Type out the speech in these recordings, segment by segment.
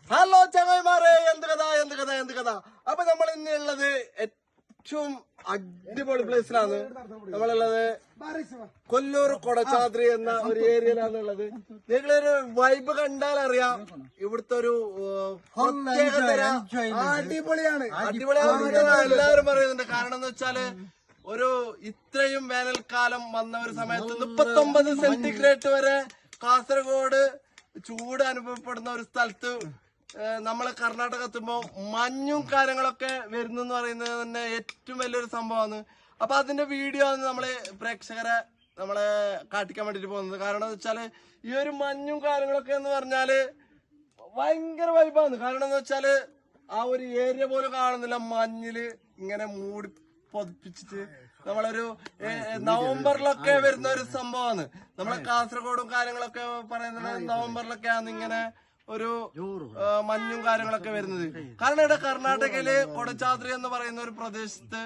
Hello ചങ്ങായിമാരെ, എന്ത് കഥ. അപ്പൊ നമ്മൾ ഇന്നുള്ളത് ഏറ്റവും അടിപൊളി പ്ലേസിലാണ്. നമ്മളുള്ളത് കൊല്ലൂർ കൊടച്ചാദ്രി എന്ന ഒരു ഏരിയയിലാണുള്ളത്. നിങ്ങളൊരു വൈബ് കണ്ടാൽ അറിയാം ഇവിടുത്തെ ഒരു അടിപൊളിയാണ്. എല്ലാവരും പറയുന്നുണ്ട്. കാരണം എന്ന് വെച്ചാല് ഒരു ഇത്രയും വേനൽക്കാലം വന്ന ഒരു സമയത്ത് 39 സെന്റിഗ്രേഡ് വരെ കാസർഗോഡ് ചൂട് അനുഭവപ്പെടുന്ന ഒരു സ്ഥലത്ത് നമ്മള് കർണാടക എത്തുമ്പോ മഞ്ഞും കാര്യങ്ങളൊക്കെ വരുന്നു എന്ന് പറയുന്നത് തന്നെ ഏറ്റവും വലിയൊരു സംഭവമാണ്. അപ്പൊ അതിന്റെ വീഡിയോ ആണ് നമ്മള് പ്രേക്ഷകരെ നമ്മളെ കാട്ടിക്കാൻ വേണ്ടിട്ട് പോകുന്നത്. കാരണം എന്ന് വെച്ചാല് ഈ ഒരു മഞ്ഞും കാര്യങ്ങളൊക്കെ എന്ന് പറഞ്ഞാല് ഭയങ്കര വൈബാണ്. കാരണം എന്ന് വെച്ചാല് ആ ഒരു ഏരിയ പോലും കാണുന്നില്ല, മഞ്ഞില് ഇങ്ങനെ മൂടി പൊതിപ്പിച്ചിട്ട് നമ്മളൊരു നവംബറിലൊക്കെ വരുന്ന ഒരു സംഭവമാണ്. നമ്മളെ കാസർഗോഡും കാര്യങ്ങളൊക്കെ പറയുന്നത് നവംബറിലൊക്കെയാണ് ഇങ്ങനെ ഒരു മഞ്ഞും കാര്യങ്ങളൊക്കെ വരുന്നത്. കാരണം ഇവിടെ കർണാടകയില് കൊടച്ചാദ്രി എന്ന് പറയുന്ന ഒരു പ്രദേശത്ത്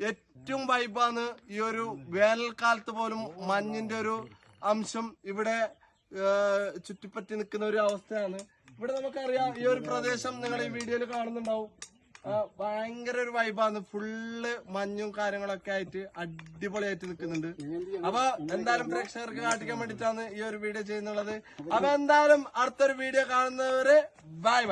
ഏറ്റവും വൈബാണ്. ഈ ഒരു വേനൽക്കാലത്ത് പോലും മഞ്ഞിന്റെ ഒരു അംശം ഇവിടെ ചുറ്റിപ്പറ്റി നിൽക്കുന്ന ഒരു അവസ്ഥയാണ്. ഇവിടെ നമുക്കറിയാം ഈ ഒരു പ്രദേശം നിങ്ങൾ ഈ വീഡിയോയിൽ കാണുന്നുണ്ടാവും. ഭയങ്കര ഒരു വൈബാണ്. ഫുള്ള് മഞ്ഞും കാര്യങ്ങളൊക്കെ ആയിട്ട് അടിപൊളിയായിട്ട് നിൽക്കുന്നുണ്ട്. അപ്പൊ എന്തായാലും പ്രേക്ഷകർക്ക് കാട്ടിക്കാൻ വേണ്ടിട്ടാണ് ഈ ഒരു വീഡിയോ ചെയ്യുന്നുള്ളത്. അപ്പൊ എന്തായാലും അടുത്തൊരു വീഡിയോ കാണുന്നവര് ബൈ.